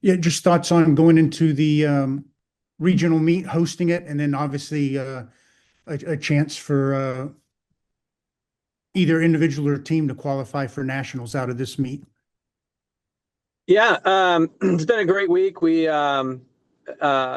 Yeah, just thoughts on going into the regional meet, hosting it, and then obviously a chance for either individual or team to qualify for nationals out of this meet. Yeah, it's been a great week. We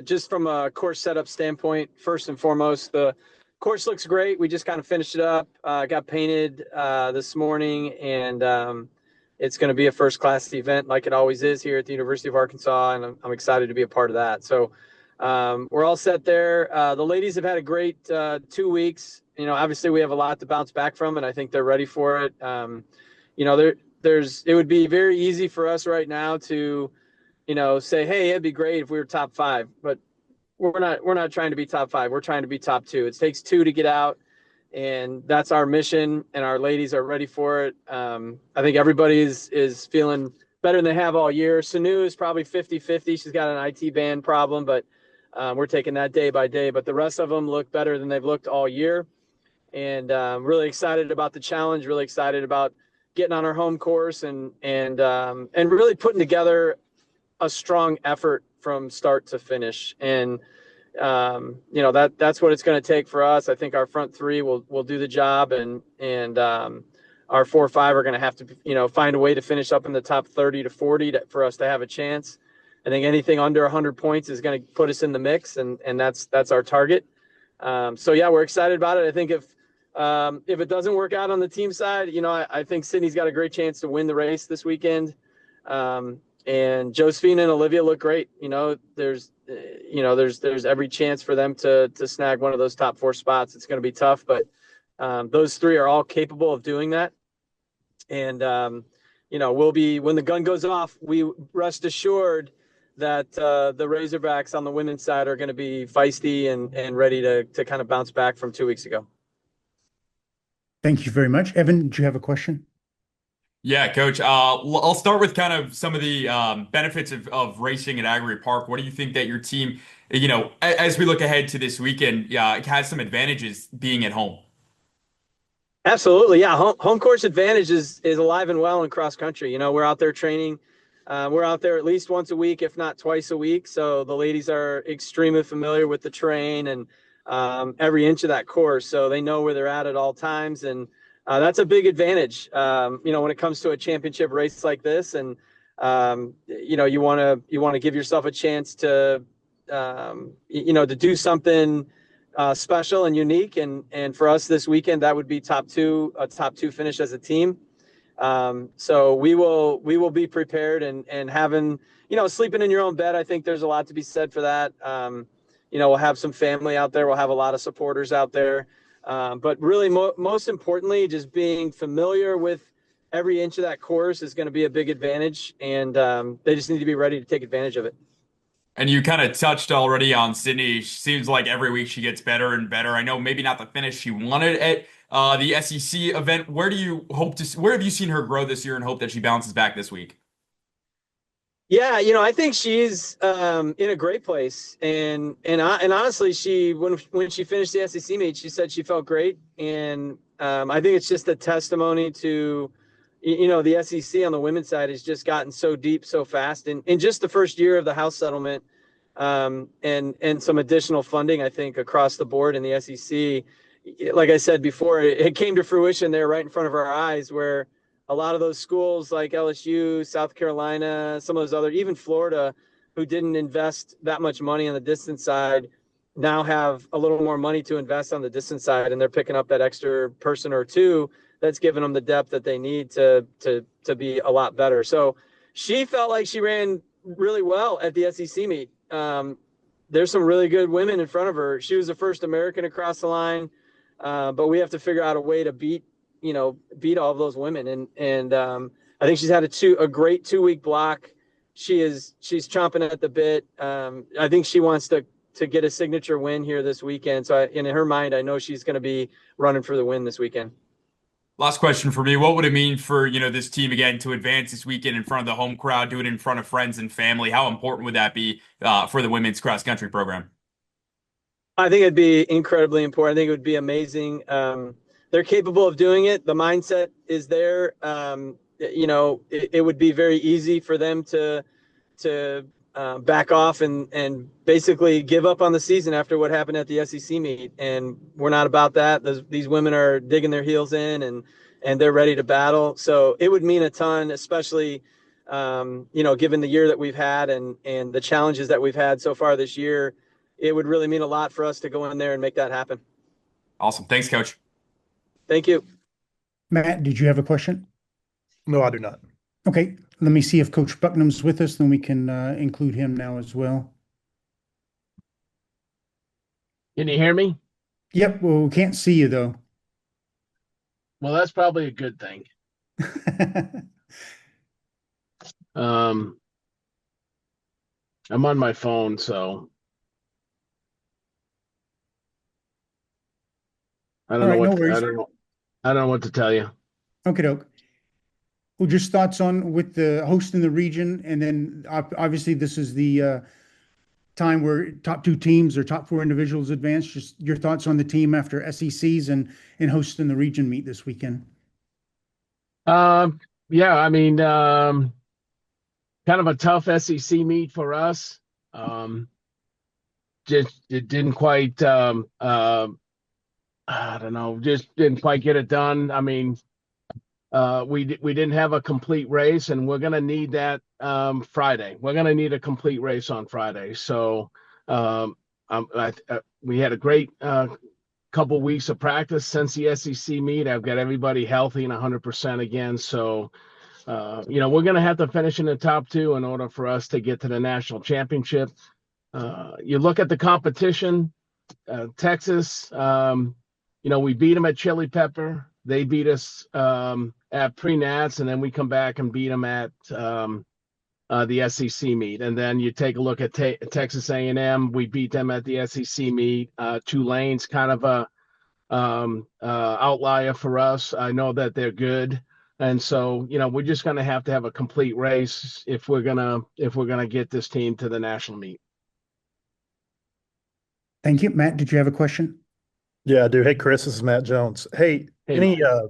just from a course setup standpoint, first and foremost, the course looks great. We just kind of finished it up, got painted this morning, and it's going to be a first-class event like it always is here at the University of Arkansas, and I'm excited to be a part of that. So we're all set there. The ladies have had a great 2 weeks. Obviously we have a lot to bounce back from, and I think they're ready for it. It would be very easy for us right now to, say, hey, it'd be great if we were top five, but we're not trying to be top five. We're trying to be top two. It takes two to get out, and that's our mission, and our ladies are ready for it. I think everybody is feeling better than they have all year. Sanu is probably 50-50. She's got an IT band problem, but we're taking that day by day. But the rest of them look better than they've looked all year, and really excited about the challenge, really excited about getting on our home course and really putting together a strong effort from start to finish. And that's what it's going to take for us. I think our front three will do the job, and our 4 or 5 are going to have to find a way to finish up in the top 30 to 40 for us to have a chance. I think anything under 100 points is going to put us in the mix, and that's our target. So yeah, we're excited about it. I think if it doesn't work out on the team side, I think Sydney's got a great chance to win the race this weekend. And Josephine and Olivia look great. There's every chance for them to snag one of those top 4 spots. It's going to be tough, but those 3 are all capable of doing that. And we'll be, when the gun goes off, we rest assured that the Razorbacks on the women's side are going to be feisty and ready to kind of bounce back from 2 weeks ago. Thank you very much. Evan, did you have a question? Yeah, Coach. I'll start with kind of some of the benefits of racing at Agri Park. What do you think that your team, as we look ahead to this weekend, has some advantages being at home? Absolutely, yeah. Home course advantage is alive and well in cross country. We're out there training. We're out there at least once a week, if not twice a week. So the ladies are extremely familiar with the terrain and every inch of that course. So they know where they're at all times, and that's a big advantage, when it comes to a championship race like this. And, you want to give yourself a chance to do something special and unique. And for us this weekend, that would be a top two finish as a team. So we will be prepared and having, sleeping in your own bed. I think there's a lot to be said for that. We'll have some family out there. We'll have a lot of supporters out there. But really, most importantly, just being familiar with every inch of that course is going to be a big advantage, and they just need to be ready to take advantage of it. And you kind of touched already on Sydney. She seems like every week she gets better and better. I know maybe not the finish she wanted at the SEC event. Where have you seen her grow this year and hope that she bounces back this week? Yeah, I think she's in a great place, and honestly, when she finished the SEC meet, she said she felt great, and I think it's just a testimony to, the SEC on the women's side has just gotten so deep so fast, and in just the first year of the House settlement, and some additional funding, I think across the board in the SEC, like I said before, it came to fruition there right in front of our eyes, where a lot of those schools like LSU, South Carolina, some of those other, even Florida, who didn't invest that much money on the distance side, now have a little more money to invest on the distance side, and they're picking up that extra person or two that's giving them the depth that they need to be a lot better. So she felt like she ran really well at the SEC meet. There's some really good women in front of her. She was the first American across the line, but we have to figure out a way to beat all of those women. And I think she's had a great 2-week block. She's chomping at the bit. I think she wants to get a signature win here this weekend. So in her mind, I know she's going to be running for the win this weekend. Last question for me. What would it mean for, this team again to advance this weekend in front of the home crowd, do it in front of friends and family? How important would that be for the women's cross country program? I think it'd be incredibly important. I think it would be amazing. They're capable of doing it. The mindset is there. It would be very easy for them to to back off and basically give up on the season after what happened at the SEC meet. And we're not about that. These women are digging their heels in and they're ready to battle. So it would mean a ton, especially, given the year that we've had and the challenges that we've had so far this year. It would really mean a lot for us to go in there and make that happen. Awesome. Thanks, Coach. Thank you. Matt, did you have a question? No, I do not. Okay, let me see if Coach Bucknam's with us, then we can include him now as well. Can you hear me? Yep, well, we can't see you though. Well, that's probably a good thing. I'm on my phone, so I don't All know right, what no worries. I don't know what to tell you. Okay, doke. Well, just thoughts on with the host in the region, and then obviously this is the time where top two teams or top four individuals advance. Just your thoughts on the team after SECs and hosting the region meet this weekend. Yeah, I mean, kind of a tough SEC meet for us. Just it didn't quite I don't know, just didn't quite get it done. I mean, we didn't have a complete race, and we're gonna need that Friday. We're gonna need a complete race on Friday. So we had a great couple weeks of practice since the SEC meet. I've got everybody healthy and 100% again. So we're gonna have to finish in the top two in order for us to get to the national championship. You look at the competition, Texas. We beat them at Chili Pepper. They beat us at pre-nats, and then we come back and beat them at the SEC meet. And then you take a look at Texas A&M. We beat them at the SEC meet. Tulane's kind of a outlier for us. I know that they're good, and so we're just going to have a complete race if we're gonna get this team to the national meet. Thank you. Matt, did you have a question? Yeah, I do. Hey, Chris, this is Matt Jones. Hey, Hey, any Matt.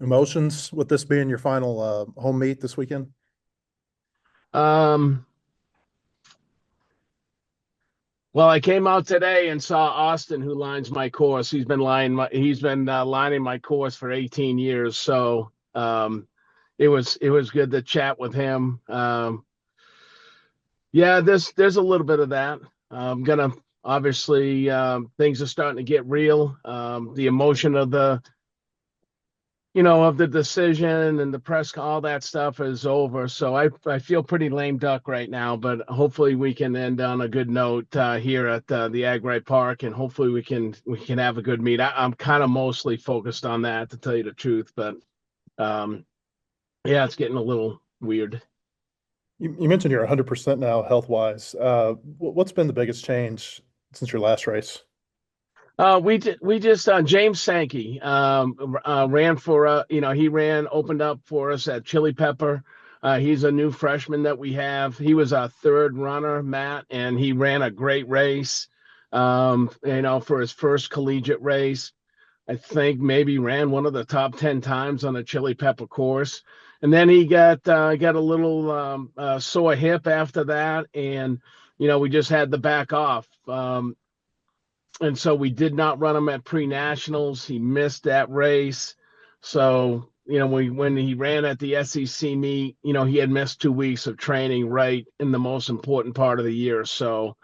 emotions with this being your final home meet this weekend? Well, I came out today and saw Austin, who lines my course. He's been lining my course for 18 years. So it was good to chat with him. Yeah, there's a little bit of that. I'm gonna obviously things are starting to get real. The emotion of the decision and the press, all that stuff is over. So I feel pretty lame duck right now, but hopefully we can end on a good note here at the Ag-Right Park, and hopefully we can have a good meet. I'm kind of mostly focused on that, to tell you the truth, but yeah, it's getting a little weird. You mentioned you're 100% now health-wise. What's been the biggest change since your last race? We just James Sankey ran for he opened up for us at Chili Pepper. He's a new freshman that we have. He was our third runner, Matt, and he ran a great race. For his first collegiate race, I think maybe ran one of the top 10 times on the Chili Pepper course. And then he got a little sore hip after that, and we just had to back off. And so we did not run him at pre-nationals. He missed that race. So, when he ran at the SEC meet, he had missed 2 weeks of training right in the most important part of the year. So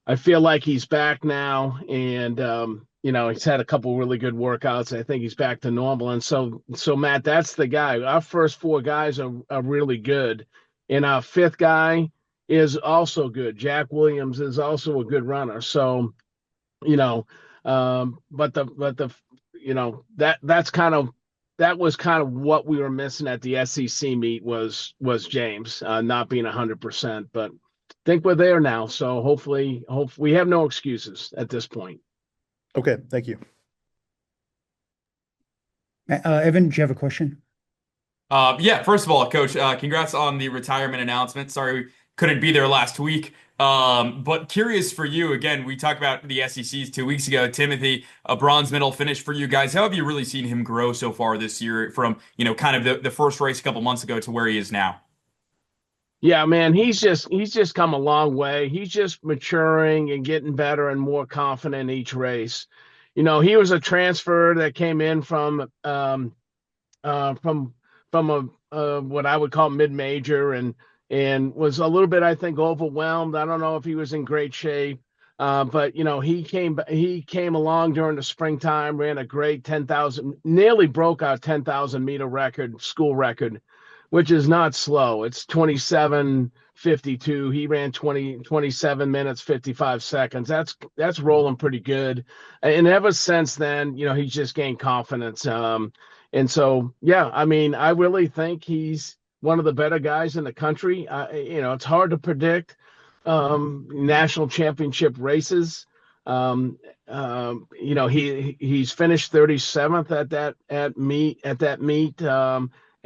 I feel like he's back now, and, he's had a couple really good workouts. I think he's back to normal. And so Matt, that's the guy. Our first four guys are really good. And our fifth guy is also good. Jack Williams is also a good runner. So, but that was kind of what we were missing at the SEC meet was James not being 100%, but I think we're there now. So hopefully we have no excuses at this point. Okay, thank you. Evan, do you have a question? Yeah, first of all, Coach, congrats on the retirement announcement. Sorry we couldn't be there last week. But curious for you, again, we talked about the SECs 2 weeks ago. Timothy, a bronze medal finish for you guys. How have you really seen him grow so far this year from, kind of the first race a couple months ago to where he is now? Yeah, man, he's just come a long way. He's just maturing and getting better and more confident each race. You know, he was a transfer that came in uh, from from a what I would call mid-major, and was a little bit, I think, overwhelmed. I don't know if he was in great shape, but you know, he came along during the springtime, ran a great 10,000, nearly broke our 10,000-meter record, school record, which is not slow. It's 27:52. He ran 27 minutes 55 seconds. That's rolling pretty good. And ever since then, you know, he's just gained confidence. And so, yeah, I mean, I really think he's one of the better guys in the country. You know, it's hard to predict national championship races. You know, he's finished 37th at that meet.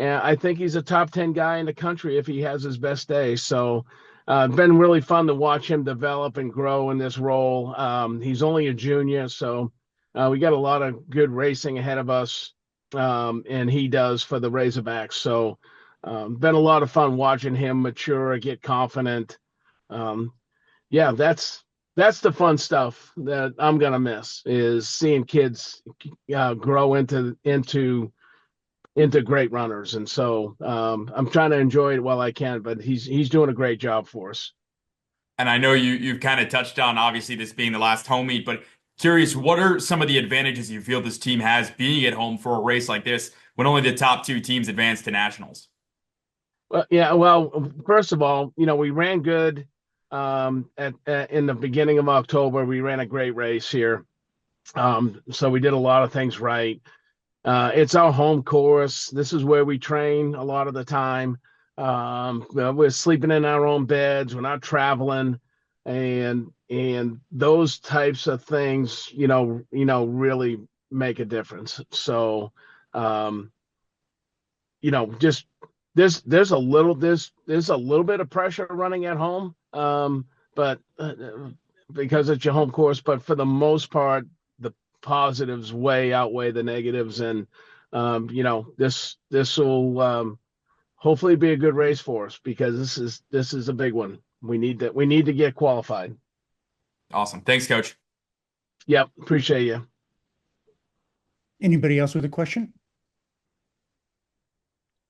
And I think he's a top 10 guy in the country if he has his best day. So it's been really fun to watch him develop and grow in this role. He's only a junior, so we got a lot of good racing ahead of us, and he does for the Razorbacks. So been a lot of fun watching him mature, get confident. Yeah, that's the fun stuff that I'm gonna miss, is seeing kids grow into great runners. And so I'm trying to enjoy it while I can, but he's doing a great job for us. And I know you've kind of touched on obviously this being the last home meet, but curious, what are some of the advantages you feel this team has being at home for a race like this when only the top two teams advance to nationals? Well, yeah, well, first of all, you know, we ran good in the beginning of October. We ran a great race here. So we did a lot of things right. It's our home course. This is where we train a lot of the time. We're sleeping in our own beds. We're not traveling, and those types of things, really make a difference. So, just there's a little bit of pressure running at home, but because it's your home course. But for the most part, positives way outweigh the negatives, and this will hopefully be a good race for us, because this is a big one. We need to get qualified. Awesome. Thanks, Coach. Yep, appreciate you. Anybody else with a question?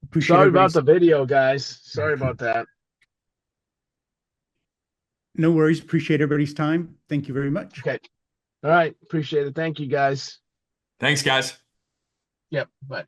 Appreciate Sorry about everybody's. the video, guys. Sorry about that. No worries. Appreciate everybody's time. Thank you very much. Okay. All right. Appreciate it. Thank you, guys. Thanks, guys. Yep. Bye.